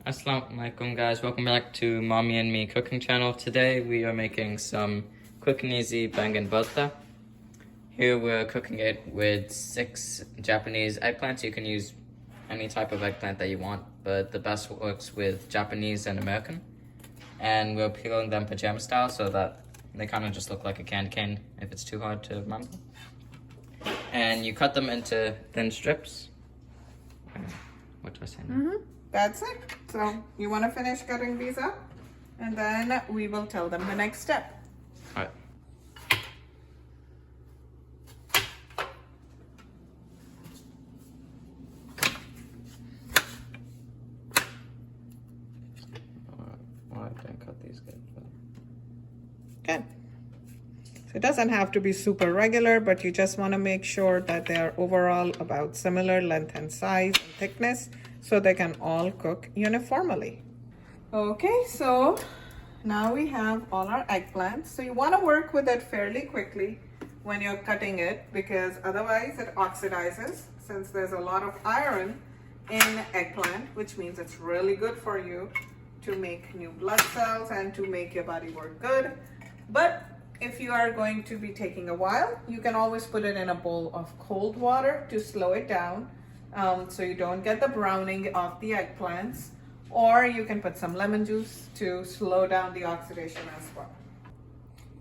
Assalamu alaikum guys, welcome back to Mommy and Me cooking channel. Today we are making some quick and easy Baingan Bharta. Here we're cooking it with 6 Japanese eggplants. You can use any type of eggplant that you want, but the best works with Japanese and American. And we're peeling them pajama style so that they kind of just look like a canned cane if it's too hard to remember. And you cut them into thin strips. What do I say now? That's it. So you want to finish cutting these up, and then we will tell them the next step. Alright. Well, I didn't cut these good. Good. So it doesn't have to be super regular, but you just want to make sure that they are overall about similar length and size and thickness, so they can all cook uniformly. Okay, so now we have all our eggplants. So you want to work with it fairly quickly when you're cutting it, because otherwise it oxidizes, since there's a lot of iron in eggplant, which means it's really good for you to make new blood cells and to make your body work good. But if you are going to be taking a while, you can always put it in a bowl of cold water to slow it down, so you don't get the browning of the eggplants, or you can put some lemon juice to slow down the oxidation as well.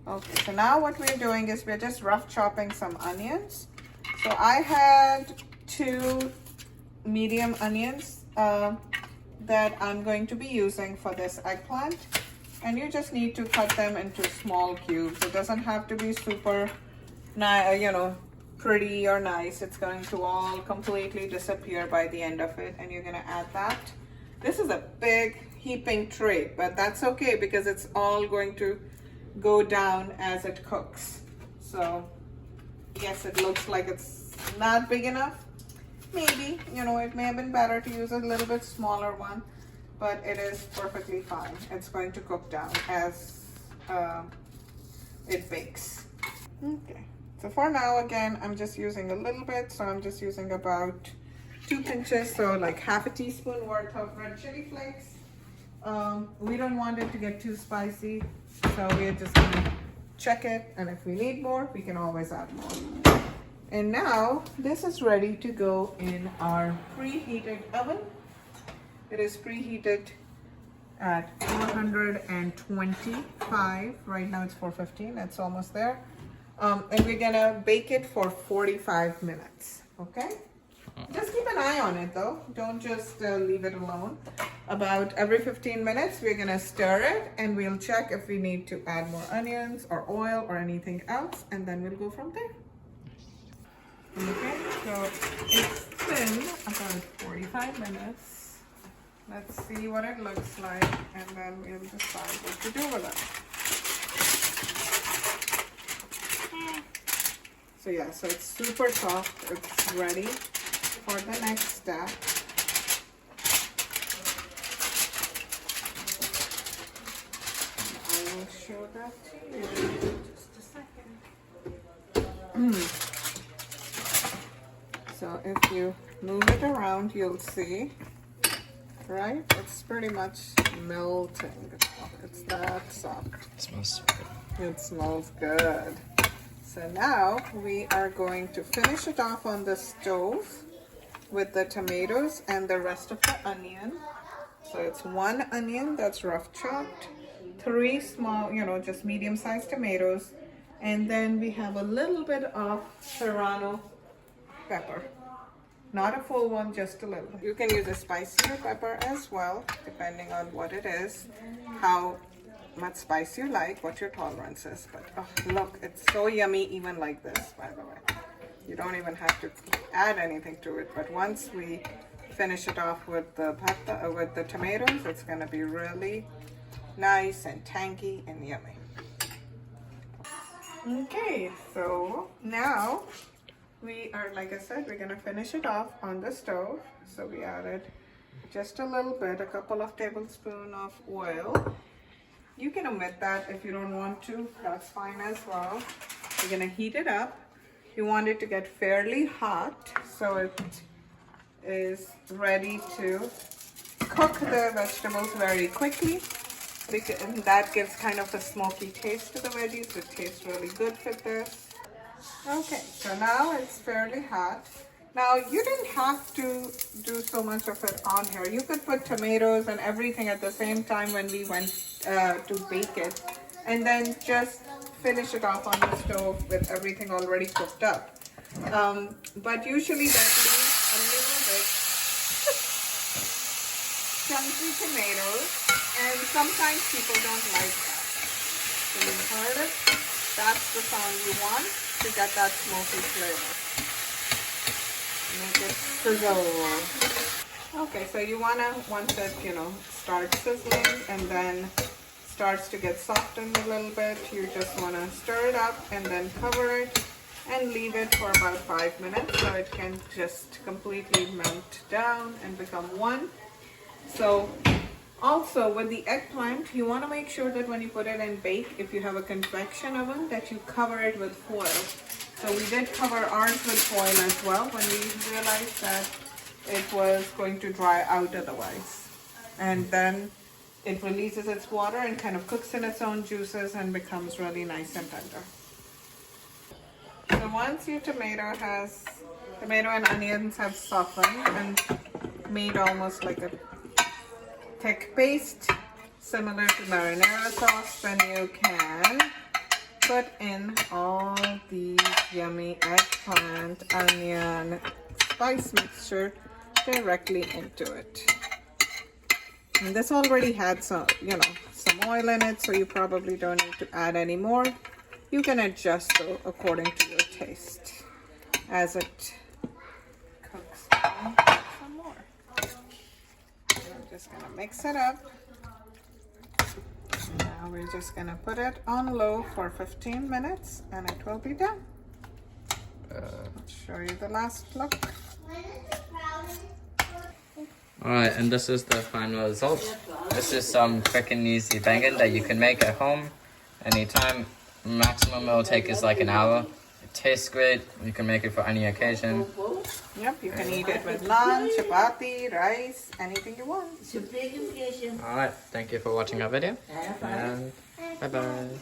Okay, so now what we're doing is we're just rough chopping some onions. So I had 2 medium onions that I'm going to be using for this eggplant. And you just need to cut them into small cubes. It doesn't have to be super, pretty or nice. It's going to all completely disappear by the end of it, and you're gonna add that. This is a big heaping tray, but that's okay because it's all going to go down as it cooks. So yes, it looks like it's not big enough. Maybe, it may have been better to use a little bit smaller one, but it is perfectly fine. It's going to cook down as it bakes. Okay, so for now, again, I'm just using a little bit. So I'm just using about 2 pinches, so like half a teaspoon worth of red chili flakes. We don't want it to get too spicy, so we're just gonna check it, and if we need more, we can always add more. And now this is ready to go in our preheated oven. It is preheated at 425. Right now it's 415. It's almost there. And we're gonna bake it for 45 minutes. Okay? Just keep an eye on it though. Don't just leave it alone. About every 15 minutes, we're gonna stir it, and we'll check if we need to add more onions or oil or anything else, and then we'll go from there. Okay, so it's been about 45 minutes. Let's see what it looks like, and then we'll decide what to do with it. So yeah, so it's super soft. It's ready for the next step. I will show that to you in just a second. So if you move it around, you'll see. Right? It's pretty much melting. It's that soft. It smells so good. It smells good. So now we are going to finish it off on the stove with the tomatoes and the rest of the onion. So it's 1 onion that's rough chopped, 3 small, just medium-sized tomatoes, and then we have a little bit of serrano pepper. Not a full one, just a little. You can use a spicier pepper as well, depending on what it is, how much spice you like, what your tolerance is. But oh, look, it's so yummy even like this, by the way. You don't even have to add anything to it. But once we finish it off with the with the tomatoes, it's gonna be really nice and tangy and yummy. Okay, so now we are, like I said, we're gonna finish it off on the stove. So we added just a little bit, a couple of tablespoons of oil. You can omit that if you don't want to, that's fine as well. We're gonna heat it up. You want it to get fairly hot so it is ready to cook the vegetables very quickly, because and that gives kind of a smoky taste to the veggies. It tastes really good with this. Okay, so now it's fairly hot. Now you didn't have to do so much of it on here. You could put tomatoes and everything at the same time when we went to bake it, and then just finish it off on the stove with everything already cooked up. But usually that leaves a little bit chunky tomatoes, and sometimes people don't like that. So you heard it? That's the sound you want to get that smoky flavor. Make it sizzle. Okay, so you wanna, once it, starts sizzling and then starts to get softened a little bit, you just wanna stir it up and then cover it and leave it for about 5 minutes so it can just completely melt down and become one. So also with the eggplant, you want to make sure that when you put it in bake, if you have a convection oven, that you cover it with foil. So we did cover ours with foil as well when we realized that it was going to dry out otherwise. And then it releases its water and kind of cooks in its own juices and becomes really nice and tender. So once your tomato and onions have softened and made almost like a thick paste similar to marinara sauce, then you can put in all these yummy eggplant, onion, spice mixture directly into it. And this already had some oil in it, so you probably don't need to add any more. You can adjust though according to your taste as it cooks down some more. I'm just gonna mix it up. Now we're just gonna put it on low for 15 minutes and it will be done. I'll show you the last look. Alright, and this is the final result. This is some quick and easy baingan that you can make at home anytime. Maximum it will take is like an hour. It tastes great. You can make it for any occasion. Yep, you can eat it with lunch, chapati, rice, anything you want. Alright, thank you for watching our video. And bye bye.